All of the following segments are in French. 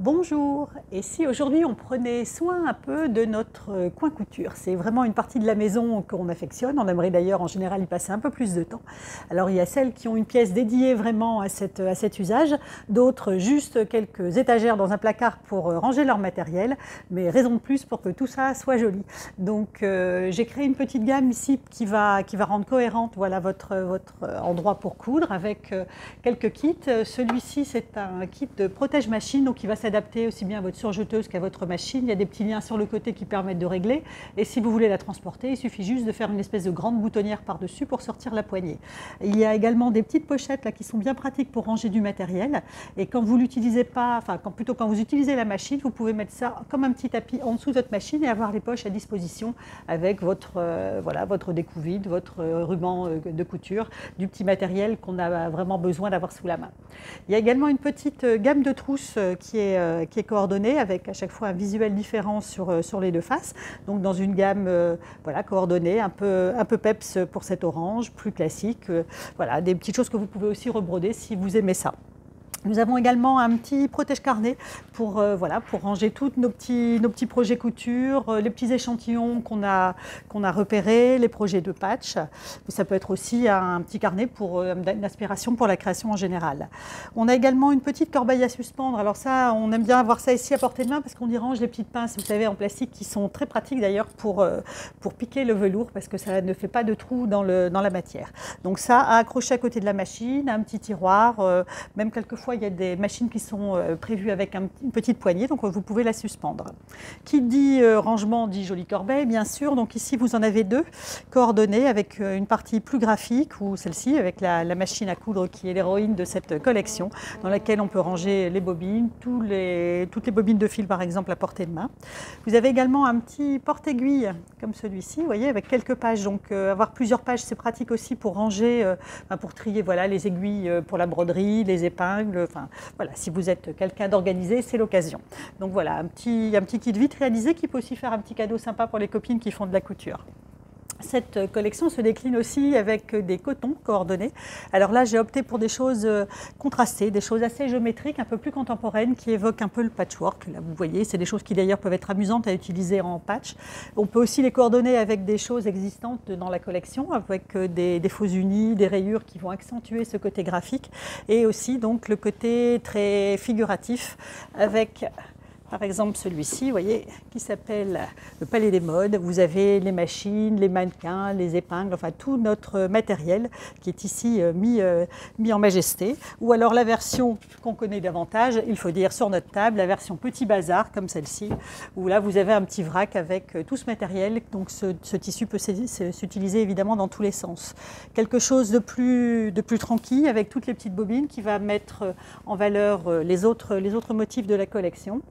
Bonjour, et si aujourd'hui on prenait soin un peu de notre coin couture? C'est vraiment une partie de la maison qu'on affectionne, on aimerait d'ailleurs en général y passer un peu plus de temps. Alors il y a celles qui ont une pièce dédiée vraiment à cet usage, d'autres juste quelques étagères dans un placard pour ranger leur matériel, mais raison de plus pour que tout ça soit joli. Donc j'ai créé une petite gamme ici qui va rendre cohérente voilà, votre endroit pour coudre avec quelques kits. Celui-ci c'est un kit de protège-machine, donc il va s'adapter aussi bien à votre surjeteuse qu'à votre machine. Il y a des petits liens sur le côté qui permettent de régler. Et si vous voulez la transporter, il suffit juste de faire une espèce de grande boutonnière par-dessus pour sortir la poignée. Il y a également des petites pochettes là, qui sont bien pratiques pour ranger du matériel. Et quand vous l'utilisez pas, enfin plutôt quand vous utilisez la machine, vous pouvez mettre ça comme un petit tapis en dessous de votre machine et avoir les poches à disposition avec votre, voilà, votre découvide, votre ruban de couture, du petit matériel qu'on a vraiment besoin d'avoir sous la main. Il y a également une petite gamme de trousses qui est coordonnée avec à chaque fois un visuel différent sur les deux faces. Donc dans une gamme voilà, coordonnée, un peu peps pour cet orange, plus classique. Voilà, des petites choses que vous pouvez aussi rebroder si vous aimez ça. Nous avons également un petit protège-carnet pour, voilà, pour ranger tous nos petits projets couture, les petits échantillons qu'on a repérés, les projets de patch. Ça peut être aussi un petit carnet pour une inspiration pour la création en général. On a également une petite corbeille à suspendre. Alors ça, on aime bien avoir ça ici à portée de main parce qu'on y range les petites pinces, vous savez, en plastique qui sont très pratiques d'ailleurs pour piquer le velours parce que ça ne fait pas de trou dans la matière. Donc ça, à accrocher à côté de la machine, un petit tiroir, même quelquefois il y a des machines qui sont prévues avec une petite poignée, donc vous pouvez la suspendre. Qui dit rangement dit jolie corbeille, bien sûr. Donc ici, vous en avez deux coordonnées avec une partie plus graphique, ou celle-ci, avec la machine à coudre qui est l'héroïne de cette collection, dans laquelle on peut ranger les bobines, toutes les bobines de fil, par exemple, à portée de main. Vous avez également un petit porte-aiguille, comme celui-ci, vous voyez, avec quelques pages. Donc avoir plusieurs pages, c'est pratique aussi pour ranger, pour trier voilà, les aiguilles pour la broderie, les épingles. Enfin, voilà, si vous êtes quelqu'un d'organisé, c'est l'occasion. Donc voilà, un petit kit vite réalisé qui peut aussi faire un petit cadeau sympa pour les copines qui font de la couture. Cette collection se décline aussi avec des cotons coordonnés. Alors là, j'ai opté pour des choses contrastées, des choses assez géométriques, un peu plus contemporaines, qui évoquent un peu le patchwork. Là, vous voyez, c'est des choses qui d'ailleurs peuvent être amusantes à utiliser en patch. On peut aussi les coordonner avec des choses existantes dans la collection, avec des faux unis, des rayures qui vont accentuer ce côté graphique, et aussi donc le côté très figuratif avec... Par exemple, celui-ci, vous voyez, qui s'appelle le Palais des Modes. Vous avez les machines, les mannequins, les épingles, enfin tout notre matériel qui est ici mis en majesté. Ou alors la version qu'on connaît davantage, il faut dire sur notre table, la version petit bazar comme celle-ci, où là vous avez un petit vrac avec tout ce matériel. Donc ce tissu peut s'utiliser évidemment dans tous les sens. Quelque chose de plus tranquille avec toutes les petites bobines qui va mettre en valeur les autres motifs de la collection.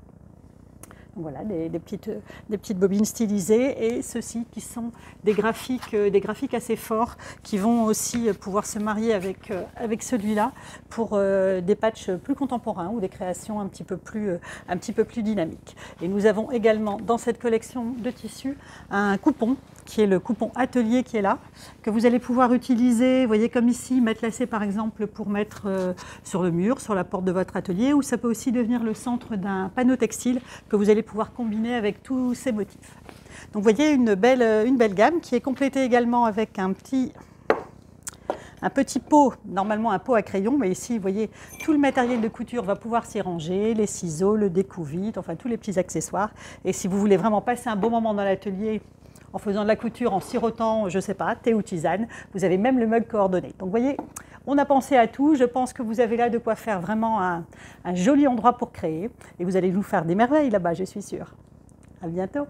Voilà, des petites bobines stylisées et ceux-ci qui sont des graphiques assez forts qui vont aussi pouvoir se marier avec celui-là pour des patchs plus contemporains ou des créations un petit peu plus dynamiques. Et nous avons également dans cette collection de tissus un coupon qui est le coupon atelier qui est là, que vous allez pouvoir utiliser, vous voyez comme ici, matelassé par exemple pour mettre sur le mur, sur la porte de votre atelier, ou ça peut aussi devenir le centre d'un panneau textile que vous allez pouvoir combiner avec tous ces motifs. Donc vous voyez une belle gamme qui est complétée également avec un petit pot, normalement un pot à crayon, mais ici, vous voyez, tout le matériel de couture va pouvoir s'y ranger, les ciseaux, le découvite, enfin tous les petits accessoires. Et si vous voulez vraiment passer un bon moment dans l'atelier, en faisant de la couture, en sirotant, je ne sais pas, thé ou tisane, vous avez même le mug coordonné. Donc vous voyez, on a pensé à tout. Je pense que vous avez là de quoi faire vraiment un joli endroit pour créer. Et vous allez vous faire des merveilles là-bas, je suis sûre. À bientôt.